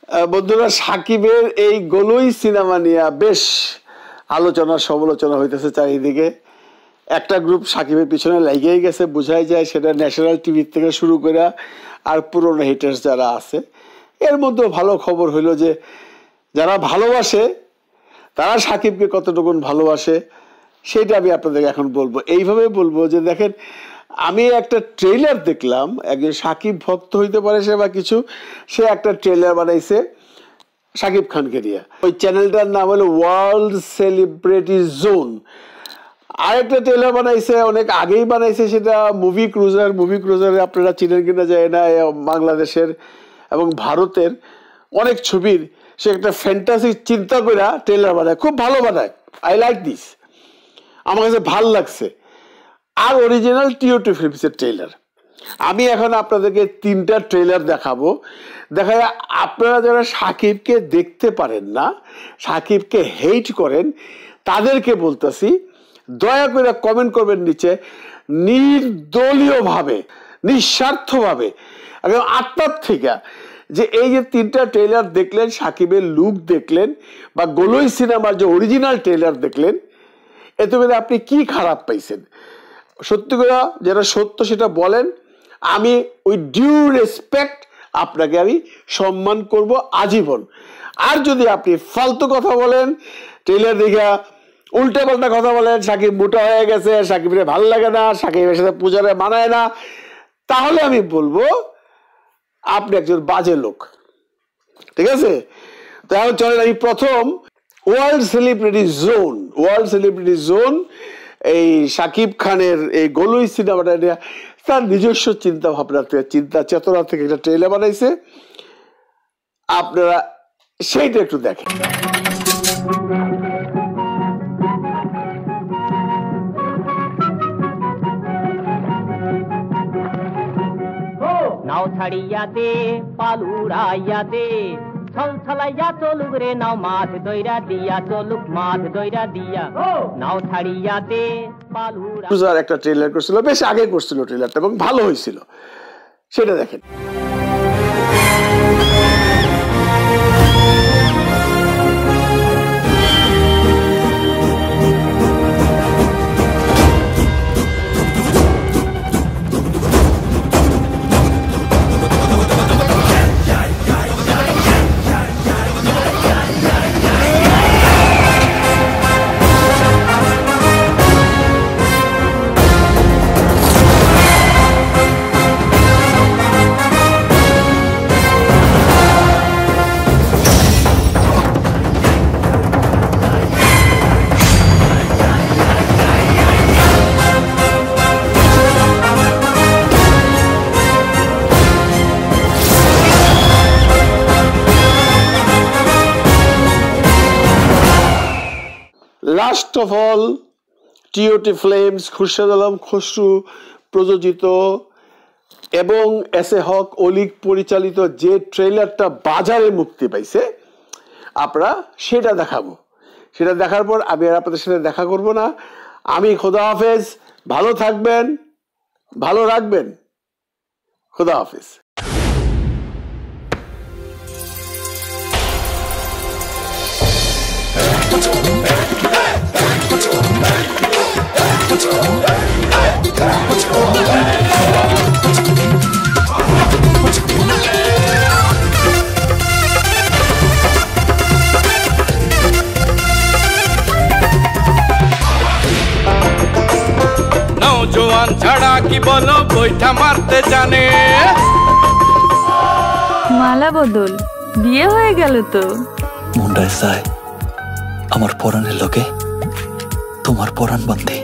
বন্ধুরা, সাকিবের এই গোলই সিনেমা নিয়ে বেশ আলোচনা সমালোচনা হইতেছে চারিদিকে। একটা গ্রুপ সাকিবের পিছনে লাগিয়েই গেছে, বোঝাই যায় সেটা ন্যাশনাল টিভি থেকে শুরু করে আর পুরনো হিটার্স যারা আছে। এর মধ্যে ভালো খবর হইল যে যারা ভালোবাসে তারা সাকিবকে কতটুকুন ভালোবাসে সেটা আমি আপনাদেরকে এখন বলবো। এইভাবে বলবো যে দেখেন, আমি একটা ট্রেলার দেখলাম, একজন সাকিব ভক্ত হইতে পারে সে বা কিছু, সে একটা ট্রেলার বানাইছে সাকিব খানকে নিয়ে। ওই চ্যানেলটার নাম হলো ওয়ার্ল্ড সেলিব্রিটি জোন। আরেকটা ট্রেলার বানাইছে, অনেক আগেই বানাইছে, সেটা মুভি ক্রুজারে আপনারা চিনেন কিনা যায় না, বাংলাদেশের এবং ভারতের অনেক ছবির সে একটা ফ্যান্টাসি চিন্তা করে ট্রেলার বানায়, খুব ভালো বানায়। আই লাইক দিস, আমার কাছে ভাল লাগছে। আর অরিজিনাল টিওটি ফিল্মসের ট্রেলার। আমি এখন আপনাদেরকে 3টা ট্রেলার দেখাবো। দেখায় আপনারা যারা সাকিবকে দেখতে পারেন না, সাকিবকে হেট করেন, তাদেরকে বলতেছি দয়া করে কমেন্ট করবেন নিচে নির্দলীয়ভাবে, নিঃস্বার্থভাবে, একদম আত্মার থেকে, যে এই যে 3টা ট্রেলার দেখলেন, সাকিবের লুক দেখলেন বা গোলই সিনেমার যে অরিজিনাল ট্রেলার দেখলেন, এতে করে আপনি কি খারাপ পাইছেন? সত্যি করে যেটা সত্য সেটা বলেন। আমি ওই ডিউ রেসপেক্ট আপনাকে আমি সম্মান করব আজীবন। আর যদি আপনি ফালতু কথা বলেন, ট্রেলার দেখে উল্টা পাল্টা কথা বলেন, সাকিব মোটা হয়ে গেছে, সাকিবের ভালো লাগে না, সাকিবের সাথে পূজারে মানায় না, তাহলে আমি বলবো আপনি একজন বাজে লোক। ঠিক আছে? তো এখন চলেন আমি প্রথম ওয়ার্ল্ড সেলিব্রিটি জোন এই সাকিব খানের এই গোলই সিনেমাটা নিয়ে তার নিজস্ব চিন্তা ভাবনা থেকে, চিন্তা চেতনা থেকে একটা ট্রেলার বানাইছে। আপনারা সেইটা একটু দেখেন। নাও ছাড়িয়া দে, পালুড়াইয়া দে, ছল ছলাইয়া চলুক রে নাও, মাছ দইরা দিয়া চলুক, মাছ দইরা দিয়া, নাও ছাড়িয়া দে পালুড়া। একটা ট্রেলার করছিল, বেশ আগে করছিল ট্রেলারটা, এবং ভালো হয়েছিল, সেটা দেখেন। Last of all, TOT films, Khurshed Alam Khasru প্রযোজিত এবং এস এ হক অলিক পরিচালিত যে ট্রেলারটা বাজারে মুক্তি পাইছে, আপনারা সেটা দেখাবো। সেটা দেখার পর আমি আর আপনাদের সাথে দেখা করব না। আমি খোদা হাফেজ, ভালো থাকবেন, ভালো রাখবেন, খোদা হাফেজ। নওজোয়ান ছাড়া কি বলো, বইটা মারতে জানে। মালা বদল, বিয়ে হয়ে গেল তো। মুন্ডায় চায় আমার পরাণের লোকে তোমার পরাণ বান্ধে।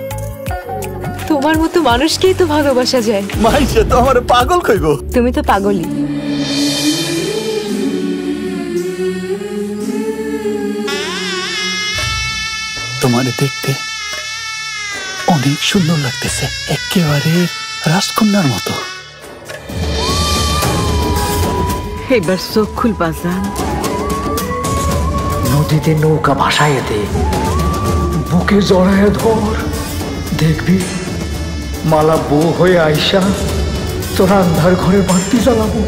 তোমার মতো মানুষকেই তো ভালোবাসা যায়। মাইসে তো আমার পাগল কইব। তুমি তো পাগলই। তোমারে দেখতে অনেক সুন্দর লাগতেছে, একেবারে রাজকন্যার মতো। এবার চোখ খুল বাজান। নদীতে নৌকা ভাসাইয়া দে, বুকে জড়াইয়া ধর, দেখবি মালা বউ হয়ে আইসা তোর আন্ধার ঘরে বাতি জ্বালাবো।